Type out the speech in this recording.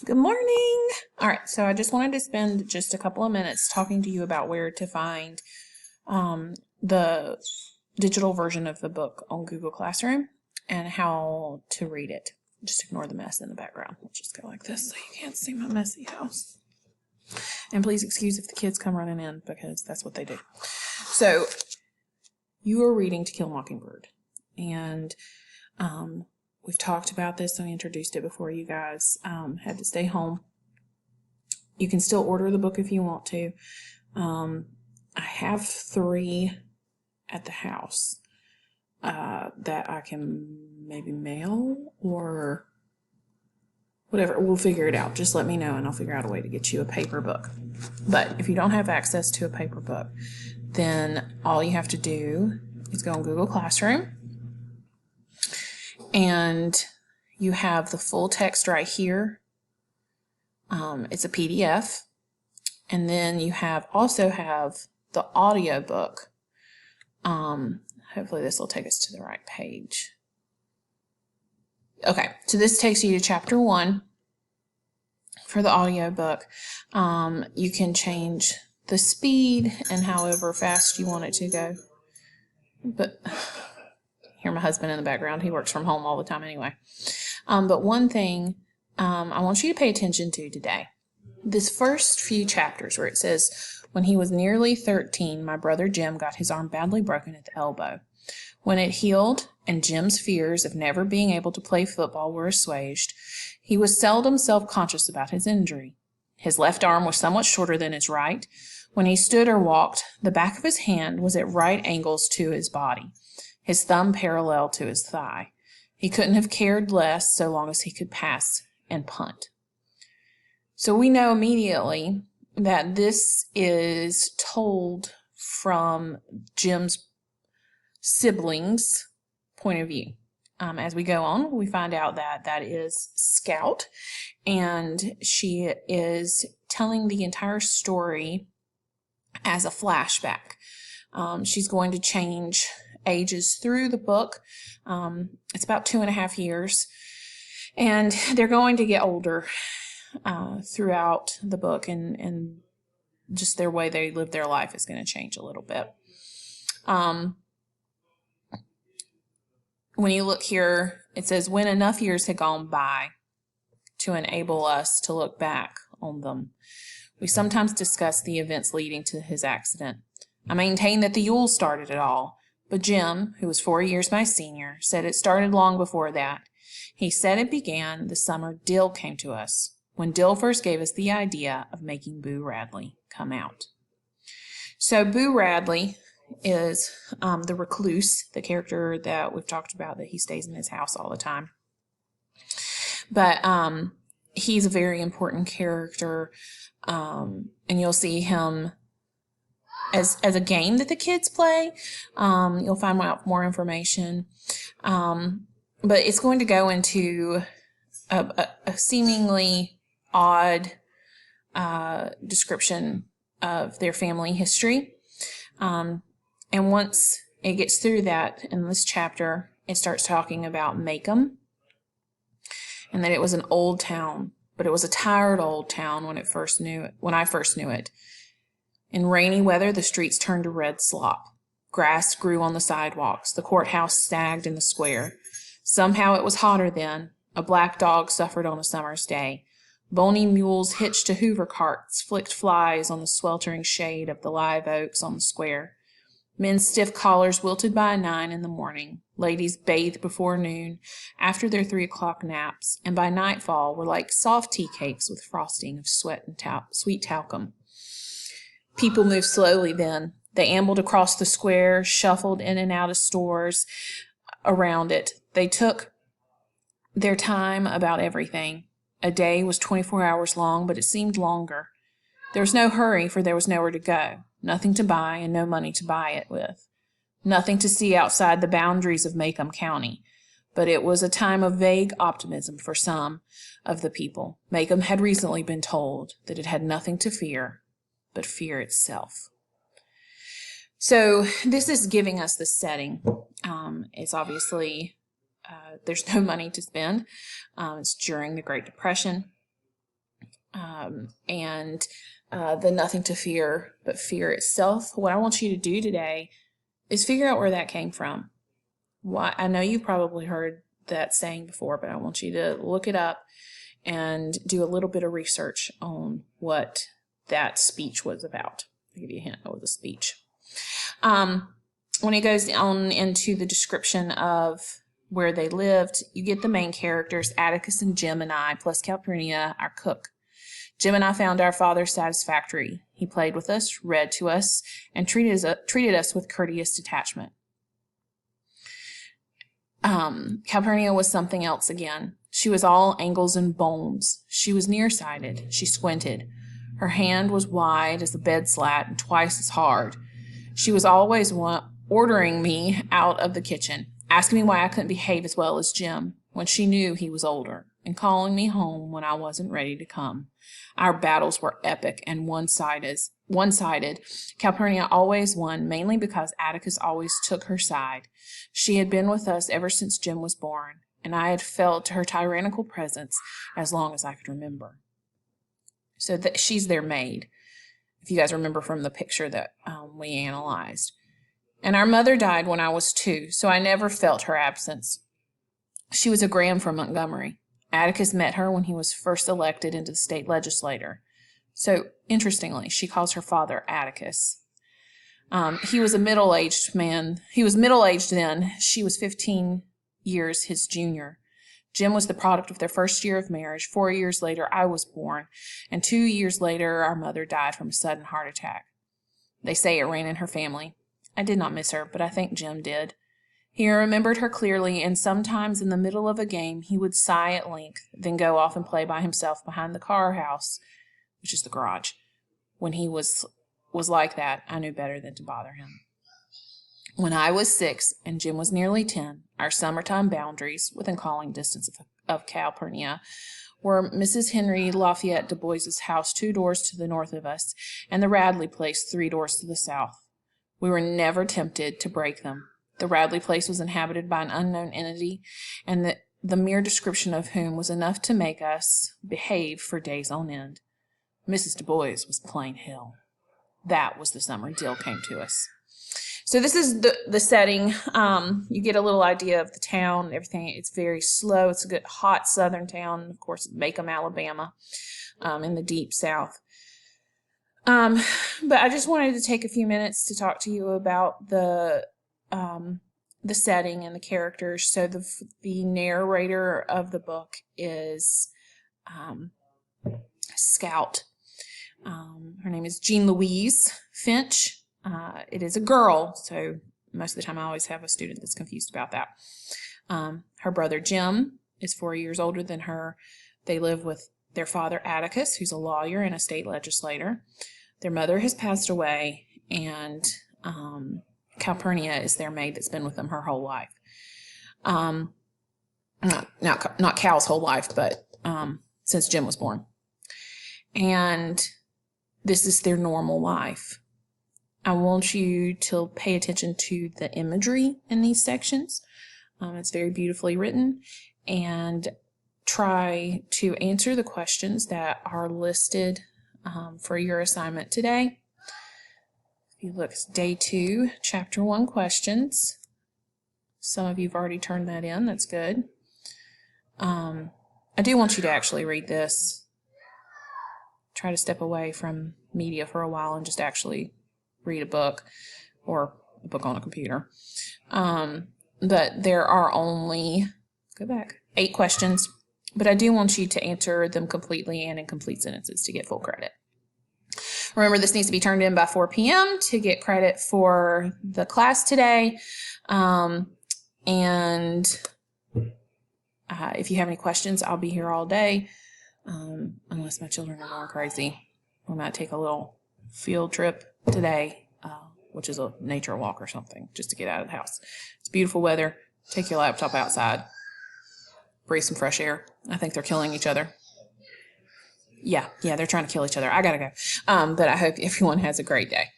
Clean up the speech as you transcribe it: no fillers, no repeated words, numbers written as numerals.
Good morning. All right, so I just wanted to spend just a couple of minutes talking to you about where to find the digital version of the book on Google Classroom and how to read it. Just ignore the mess in the background. We'll just go like this so you can't see my messy house. And please excuse if the kids come running in because that's what they do. So you are reading To Kill a Mockingbird. And we've talked about this. I introduced it before you guys had to stay home. You can still order the book if you want to. I have 3 at the house that I can maybe mail or whatever. We'll figure it out. Just let me know and I'll figure out a way to get you a paper book. But if you don't have access to a paper book, then all you have to do is go on Google Classroom. And you have the full text right here. It's a PDF. And then you also have the audio book. Hopefully this will take us to the right page. Okay, so this takes you to chapter 1 for the audio book. You can change the speed and however fast you want it to go. But hear my husband in the background. He works from home all the time anyway. But one thing I want you to pay attention to today. This first few chapters where it says, when he was nearly 13, my brother Jim got his arm badly broken at the elbow. When it healed and Jim's fears of never being able to play football were assuaged, he was seldom self-conscious about his injury. His left arm was somewhat shorter than his right. When he stood or walked, the back of his hand was at right angles to his body, his thumb parallel to his thigh. He couldn't have cared less so long as he could pass and punt. So we know immediately that this is told from Jim's siblings' point of view. As we go on, we find out that that is Scout, and she is telling the entire story as a flashback. She's going to change ages through the book. It's about 2.5 years, and they're going to get older throughout the book, and just their way they live their life is going to change a little bit. When you look here, it says, when enough years had gone by to enable us to look back on them. We sometimes discuss the events leading to his accident. I maintain that the Yule started it all, but Jim, who was 4 years my senior, said it started long before that. He said it began the summer Dill came to us, when Dill first gave us the idea of making Boo Radley come out. So Boo Radley is the recluse, the character that we've talked about, that he stays in his house all the time. But he's a very important character, and you'll see him as a game that the kids play. You'll find out more information. But it's going to go into a seemingly odd description of their family history. And once it gets through that in this chapter, it starts talking about Maycomb, and that it was an old town, but it was a tired old town when I first knew it. In rainy weather, the streets turned to red slop. Grass grew on the sidewalks. The courthouse sagged in the square. Somehow it was hotter then. A black dog suffered on a summer's day. Bony mules hitched to Hoover carts flicked flies on the sweltering shade of the live oaks on the square. Men's stiff collars wilted by 9 in the morning. Ladies bathed before noon, after their 3 o'clock naps, and by nightfall were like soft tea cakes with frosting of sweat and sweet talcum. People moved slowly then. They ambled across the square, shuffled in and out of stores around it. They took their time about everything. A day was 24 hours long, but it seemed longer. There was no hurry, for there was nowhere to go, nothing to buy and no money to buy it with, nothing to see outside the boundaries of Maycomb County. But it was a time of vague optimism for some of the people. Maycomb had recently been told that it had nothing to fear but fear itself. So this is giving us the setting. It's obviously there's no money to spend. It's during the Great Depression. and the nothing to fear but fear itself. What I want you to do today is figure out where that came from. Why? I know you probably heard that saying before, but I want you to look it up and do a little bit of research on what that speech was about. I'll give you a hint. It was a speech. When it goes on into the description of where they lived, you get the main characters, Atticus and Jim and I, plus Calpurnia, our cook. Jim and I found our father satisfactory. He played with us, read to us, and treated us with courteous detachment. Calpurnia was something else again. She was all angles and bones. She was nearsighted. She squinted. Her hand was wide as a bed slat and twice as hard. She was always ordering me out of the kitchen, asking me why I couldn't behave as well as Jim when she knew he was older, and calling me home when I wasn't ready to come. Our battles were epic and one-sided. Calpurnia always won, mainly because Atticus always took her side. She had been with us ever since Jim was born, and I had felt her tyrannical presence as long as I could remember. So she's their maid, if you guys remember from the picture that we analyzed. And our mother died when I was 2, so I never felt her absence. She was a Graham from Montgomery. Atticus met her when he was first elected into the state legislature. So, interestingly, she calls her father Atticus. He was a middle-aged man. He was middle-aged then. She was 15 years his junior. Jim was the product of their first year of marriage. 4 years later, I was born. And 2 years later, our mother died from a sudden heart attack. They say it ran in her family. I did not miss her, but I think Jim did. He remembered her clearly, and sometimes in the middle of a game he would sigh at length, then go off and play by himself behind the car house, which is the garage. When he was like that, I knew better than to bother him. When I was 6 and Jim was nearly 10, our summertime boundaries, within calling distance of Calpurnia, were Mrs. Henry Lafayette Du Bois's house 2 doors to the north of us, and the Radley place 3 doors to the south. We were never tempted to break them. The Radley place was inhabited by an unknown entity, and the mere description of whom was enough to make us behave for days on end. Mrs. Du Bois was plain hell. That was the summer Dill came to us. So this is the setting. You get a little idea of the town, everything. It's very slow. It's a good, hot southern town, of course, Macomb, Alabama, in the deep south. But I just wanted to take a few minutes to talk to you about the setting and the characters. So the narrator of the book is Scout. Her name is Jean Louise Finch. It is a girl, so most of the time I always have a student that's confused about that. Her brother Jim is 4 years older than her. They live with their father Atticus, who's a lawyer and a state legislator. Their mother has passed away, and Calpurnia is their maid that's been with them her whole life. Not Cal's whole life, but since Jim was born. And this is their normal life. I want you to pay attention to the imagery in these sections. It's very beautifully written, and try to answer the questions that are listed for your assignment today. If you look, it's day 2, chapter 1 questions. Some of you have already turned that in. That's good. I do want you to actually read this. Try to step away from media for a while and just actually read a book, or a book on a computer. But there are only, 8 questions, but I do want you to answer them completely and in complete sentences to get full credit. Remember, this needs to be turned in by 4 p.m. to get credit for the class today. If you have any questions, I'll be here all day, unless my children are going crazy. We might take a little field trip today, which is a nature walk or something, just to get out of the house. It's beautiful weather. Take your laptop outside. Breathe some fresh air. I think they're killing each other. Yeah, they're trying to kill each other. I gotta go. But I hope everyone has a great day.